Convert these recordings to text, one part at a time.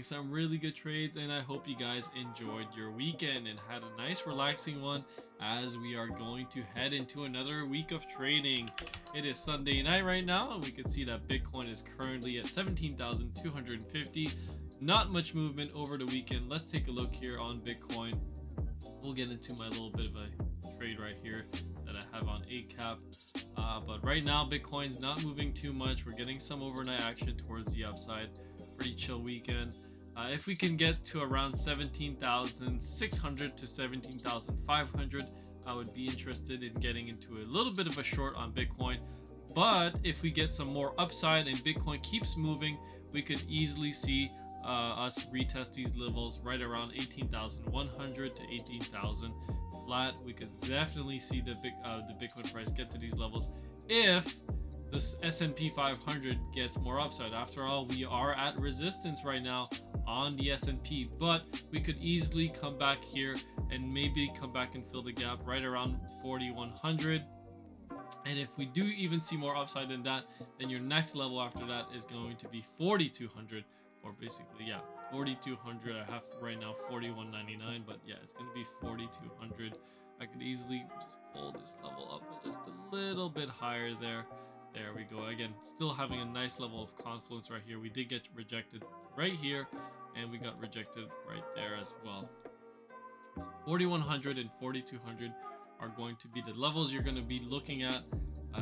making some really good trades, and I hope you guys enjoyed your weekend and had a nice relaxing one as we are going to head into another week of trading. It is Sunday night right now, and we can see that Bitcoin is currently at 17,250. Not much movement over the weekend. Let's take a look here on Bitcoin. We'll get into my little bit of a trade right here that I have on 8cap. But right now, Bitcoin's not moving too much. We're getting some overnight action towards the upside. Pretty chill weekend. If we can get to around 17,600 to 17,500, I would be interested in getting into a little bit of a short on Bitcoin. But if we get some more upside and Bitcoin keeps moving, we could easily see us retest these levels right around 18,100 to 18,000 flat. We could definitely see the Bitcoin price get to these levels if this S&P 500 gets more upside. After all, we are at resistance right now on the S&P, but we could easily come back here and maybe come back and fill the gap right around 4,100. And if we do even see more upside than that, then your next level after that is going to be 4,200. Or basically, yeah, 4,200. I have right now 4,199, but yeah, it's gonna be 4,200. I could easily just pull this level up just a little bit higher there. There we go. Again, still having a nice level of confluence right here. We did get rejected right here, and we got rejected right there as well. So 4,100 and 4,200 are going to be the levels you're going to be looking at.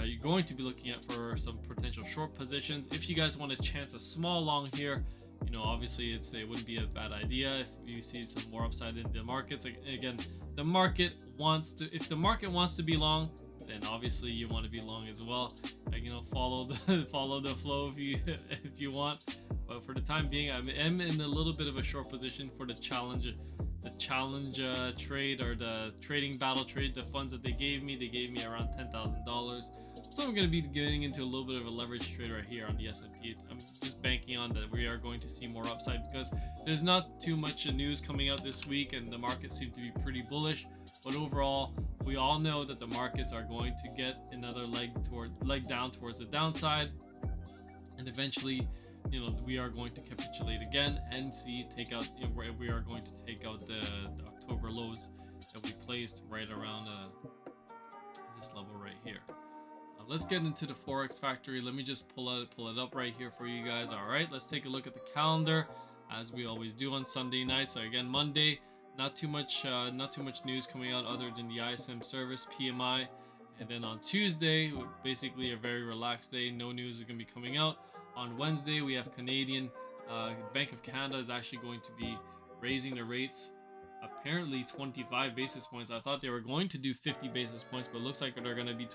You're going to be looking at for some potential short positions. If you guys want to chance a small long here, you know, obviously it wouldn't be a bad idea if you see some more upside in the markets. Again, the market wants to, if the market wants to be long, then obviously you want to be long as well. You know, follow the flow if you want. But for the time being, I'm in a little bit of a short position for the challenge trade, or the trading battle trade. The funds that they gave me around $10,000. So I'm going to be getting into a little bit of a leverage trade right here on the S&P. I'm just banking on that we are going to see more upside because there's not too much news coming out this week, and the market seems to be pretty bullish. But overall, we all know that the markets are going to get another leg down towards the downside, and eventually, you know, we are going to capitulate again and we are going to take out the October lows that we placed right around this level right here. Let's get into the Forex Factory. Let me just pull it up right here for you guys. All right, let's take a look at the calendar as we always do on Sunday night. So again, Monday, not too much news coming out other than the ISM service PMI, and then on Tuesday, basically a very relaxed day. No news is going to be coming out. On Wednesday, we have Canadian Bank of Canada is actually going to be raising the rates, apparently 25 basis points. I thought they were going to do 50 basis points, but it looks like they're going to be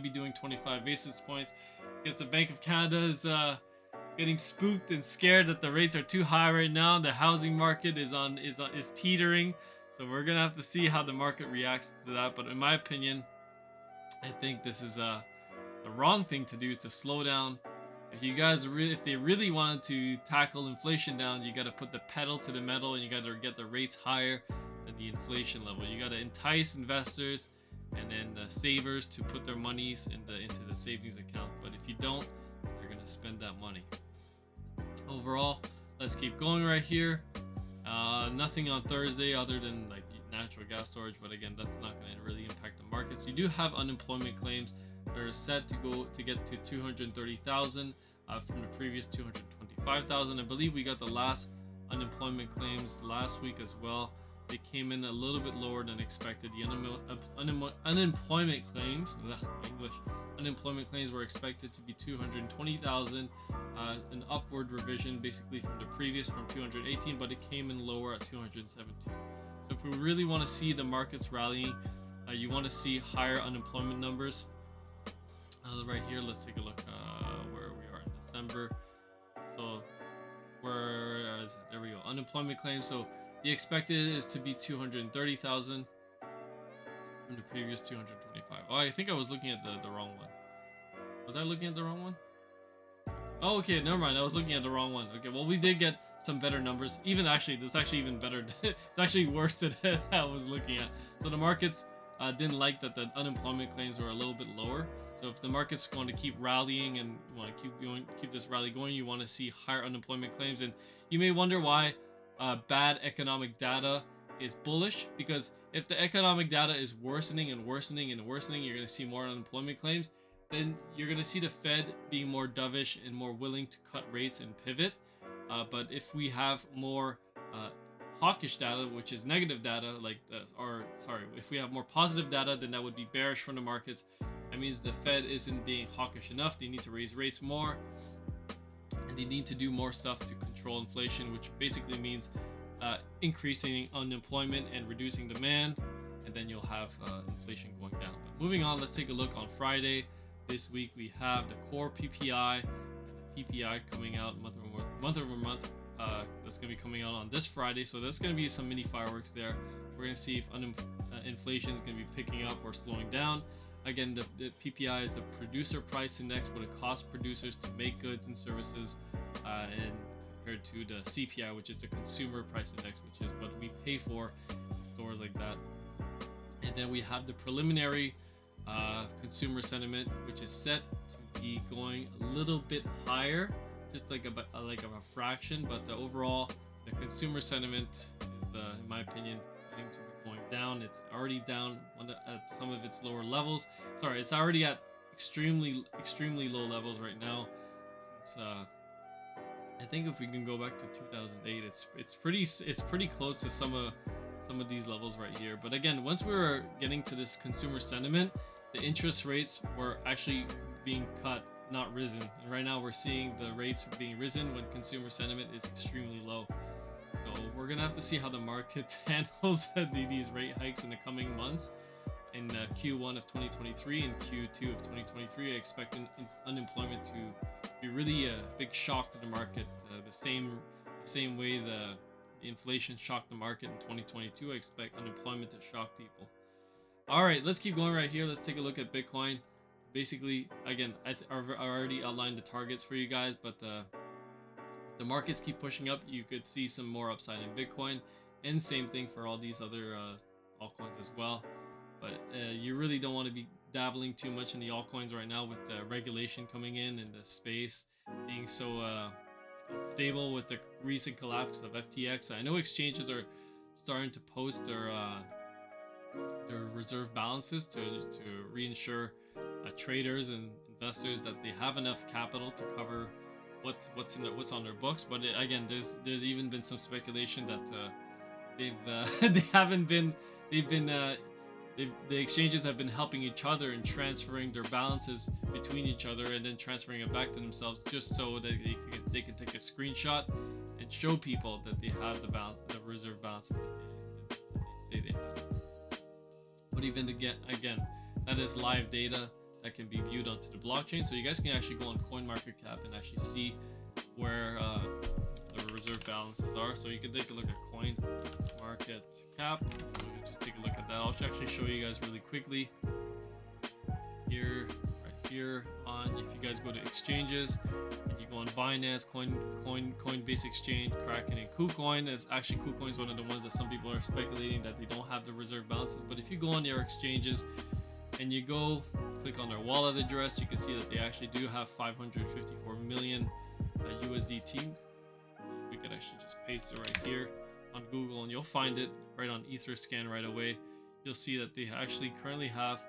doing 25 basis points because the Bank of Canada is getting spooked and scared that the rates are too high right now. The housing market is teetering, so we're gonna have to see how the market reacts to that. But in my opinion, I think this is the wrong thing to do, to slow down. If they really wanted to tackle inflation down, you got to put the pedal to the metal, and you got to get the rates higher than the inflation level. You got to entice investors and then the savers to put their monies into the savings account. But if you don't, you're gonna spend that money. Overall, let's keep going right here. Nothing on Thursday other than like natural gas storage, but again, that's not going to really impact the markets. You do have unemployment claims that are set to get to 230,000 from the previous 225,000. I believe we got the last unemployment claims last week as well. They came in a little bit lower than expected. The unemployment claims were expected to be 220,000, an upward revision basically from the previous, from 218, but it came in lower at 217. So if we really want to see the markets rallying, you want to see higher unemployment numbers. Right here, let's take a look where we are in December. So there we go, unemployment claims. So the expected is to be 230,000 from the previous 225. Oh, I think I was looking at the wrong one. Was I looking at the wrong one? Oh, okay, never mind. I was looking at the wrong one. Okay, well, we did get some better numbers. This is actually even better. It's actually worse than I was looking at. So the markets didn't like that the unemployment claims were a little bit lower. So if the markets want to keep rallying and want to keep this rally going, you want to see higher unemployment claims. And you may wonder why bad economic data is bullish, because if the economic data is worsening and worsening and worsening, you're going to see more unemployment claims. Then you're going to see the Fed being more dovish and more willing to cut rates and pivot. But if we have more hawkish data, which is negative data, if we have more positive data, then that would be bearish from the markets. That means the Fed isn't being hawkish enough. They need to raise rates more, and they need to do more stuff to control inflation, which basically means increasing unemployment and reducing demand, and then you'll have inflation going down. But moving on, let's take a look on Friday. This week we have the core PPI, and the PPI coming out month over month. That's going to be coming out on this Friday, so that's going to be some mini fireworks there. We're going to see if inflation is going to be picking up or slowing down. Again, the PPI is the producer price index, what it costs producers to make goods and services, and compared to the CPI, which is the consumer price index, which is what we pay for in stores like that. And then we have the preliminary consumer sentiment, which is set to be going a little bit higher, just like a fraction. But overall, the consumer sentiment is, in my opinion, going to be going down. It's already down at some of its lower levels. Sorry, it's already at extremely low levels right now. Since I think if we can go back to 2008, it's pretty close to some of these levels right here. But again, once we were getting to this consumer sentiment, the interest rates were actually being cut, not risen. And right now we're seeing the rates being risen when consumer sentiment is extremely low. So we're gonna have to see how the market handles these rate hikes in the coming months. In Q1 of 2023 and Q2 of 2023, I expect unemployment to be really a big shock to the market. The same way the inflation shocked the market in 2022, I expect unemployment to shock people. All right, let's keep going right here. Let's take a look at Bitcoin. Basically, again, I already outlined the targets for you guys, but the markets keep pushing up. You could see some more upside in Bitcoin, and same thing for all these other altcoins as well. But you really don't want to be dabbling too much in the altcoins right now with the regulation coming in and the space being so unstable with the recent collapse of FTX. I know exchanges are starting to post their reserve balances to reinsure traders and investors that they have enough capital to cover what's on their books. But again, there's even been some speculation that the exchanges have been helping each other and transferring their balances between each other and then transferring it back to themselves, just so that they can take a screenshot and show people that they have the reserve balances that they say they have. But even again, that is live data that can be viewed onto the blockchain, so you guys can actually go on CoinMarketCap and actually see where the reserve balances are. So you can take a look at CoinMarketCap. Just take a look at that. I'll actually show you guys really quickly here, right here on. If you guys go to exchanges and you go on Binance, Coinbase Exchange, Kraken, and KuCoin. Actually, KuCoin is one of the ones that some people are speculating that they don't have the reserve balances. But if you go on their exchanges and you go click on their wallet address, you can see that they actually do have 554 million USDT. We could actually just paste it right here on Google and you'll find it right on Etherscan right away. You'll see that they actually currently have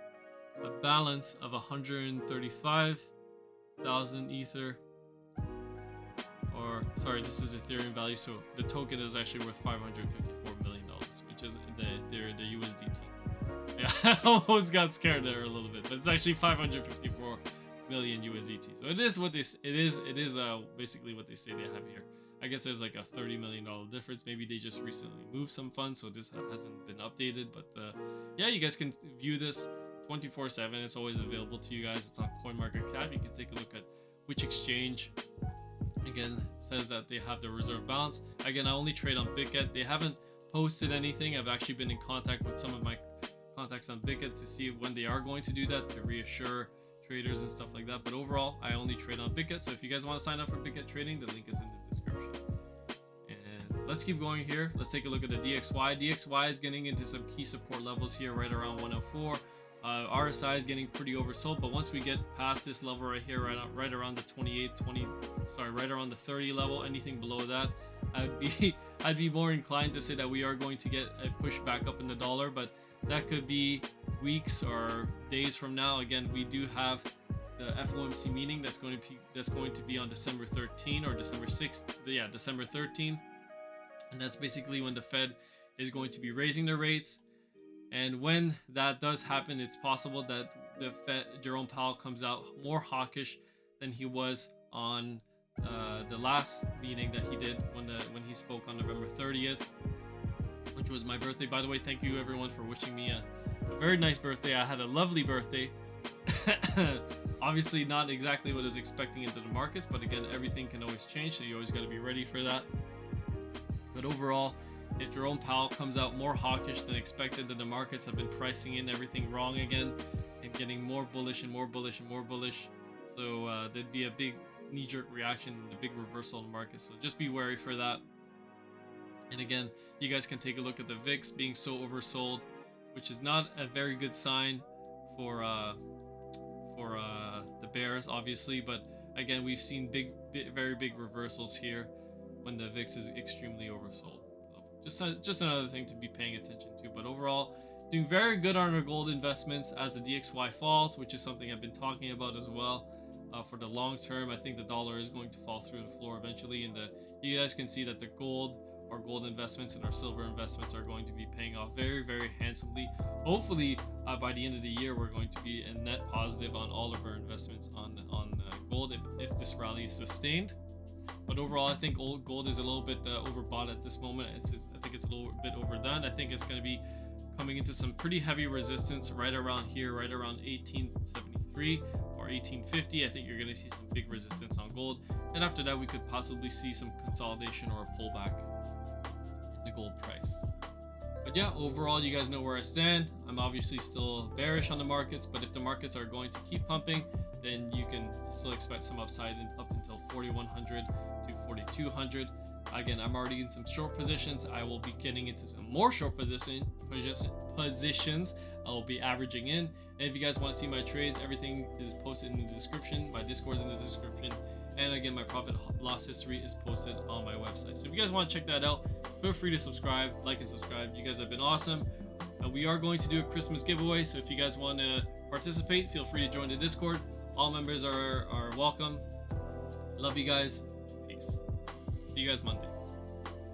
a balance of 135,000 Ether. Or sorry, this is Ethereum value, so the token is actually worth $554 million, which is the USDT. Yeah, I almost got scared there a little bit, but it's actually 554 million USDT. So it is basically what they say they have here. I guess there's like a $30 million difference. Maybe they just recently moved some funds, so this hasn't been updated. But yeah, you guys can view this 24/7. It's always available to you guys. It's on CoinMarketCap. You can take a look at which exchange. Again, says that they have the reserve balance. Again, I only trade on BitGet. They haven't posted anything. I've actually been in contact with some of my contacts on BitGet to see when they are going to do that, to reassure traders and stuff like that. But overall, I only trade on BitGet. So if you guys want to sign up for BitGet trading, the link is in the description. And let's keep going here. Let's take a look at the DXY. DXY is getting into some key support levels here right around 104. RSI is getting pretty oversold, but once we get past this level right here, right around the 28, 20, sorry, right around the 30 level, anything below that, I'd be more inclined to say that we are going to get a push back up in the dollar, but that could be weeks or days from now. Again, we do have the FOMC meeting that's going to be on December 13 or December 6th. Yeah, December 13, and that's basically when the Fed is going to be raising their rates. And when that does happen, it's possible that the Fed, Jerome Powell, comes out more hawkish than he was on the last meeting that he did when he spoke on November 30th, which was my birthday. By the way, thank you everyone for wishing me a very nice birthday. I had a lovely birthday. Obviously not exactly what I was expecting into the markets, but again, everything can always change, so you always got to be ready for that. But overall, if Jerome Powell comes out more hawkish than expected, then the markets have been pricing in everything wrong again and getting more bullish and more bullish and more bullish. So there'd be a big knee-jerk reaction and a big reversal in the market. So just be wary for that. And again, you guys can take a look at the VIX being so oversold, which is not a very good sign for the bears, obviously. But again, we've seen very big reversals here when the VIX is extremely oversold. Just another thing to be paying attention to. But overall, doing very good on our gold investments as the DXY falls, which is something I've been talking about as well. For the long term, I think the dollar is going to fall through the floor eventually, and you guys can see that our gold investments and our silver investments are going to be paying off very, very handsomely. Hopefully, by the end of the year, we're going to be a net positive on all of our investments on gold if this rally is sustained. But overall, I think gold is a little bit overbought at this moment. I think it's a little bit overdone. I think it's going to be coming into some pretty heavy resistance right around here, right around 1873 or 1850. I think you're going to see some big resistance on gold. And after that, we could possibly see some consolidation or a pullback in the gold price. But yeah, overall, you guys know where I stand. I'm obviously still bearish on the markets, but if the markets are going to keep pumping, then you can still expect some upside up until 4,100 to 4,200. Again, I'm already in some short positions. I will be getting into some more short positions. I will be averaging in. And if you guys want to see my trades, everything is posted in the description. My Discord is in the description. And again, my profit loss history is posted on my website. So if you guys want to check that out, feel free to subscribe, like and subscribe. You guys have been awesome. We are going to do a Christmas giveaway. So if you guys want to participate, feel free to join the Discord. All members are welcome. Love you guys. Peace. See you guys Monday.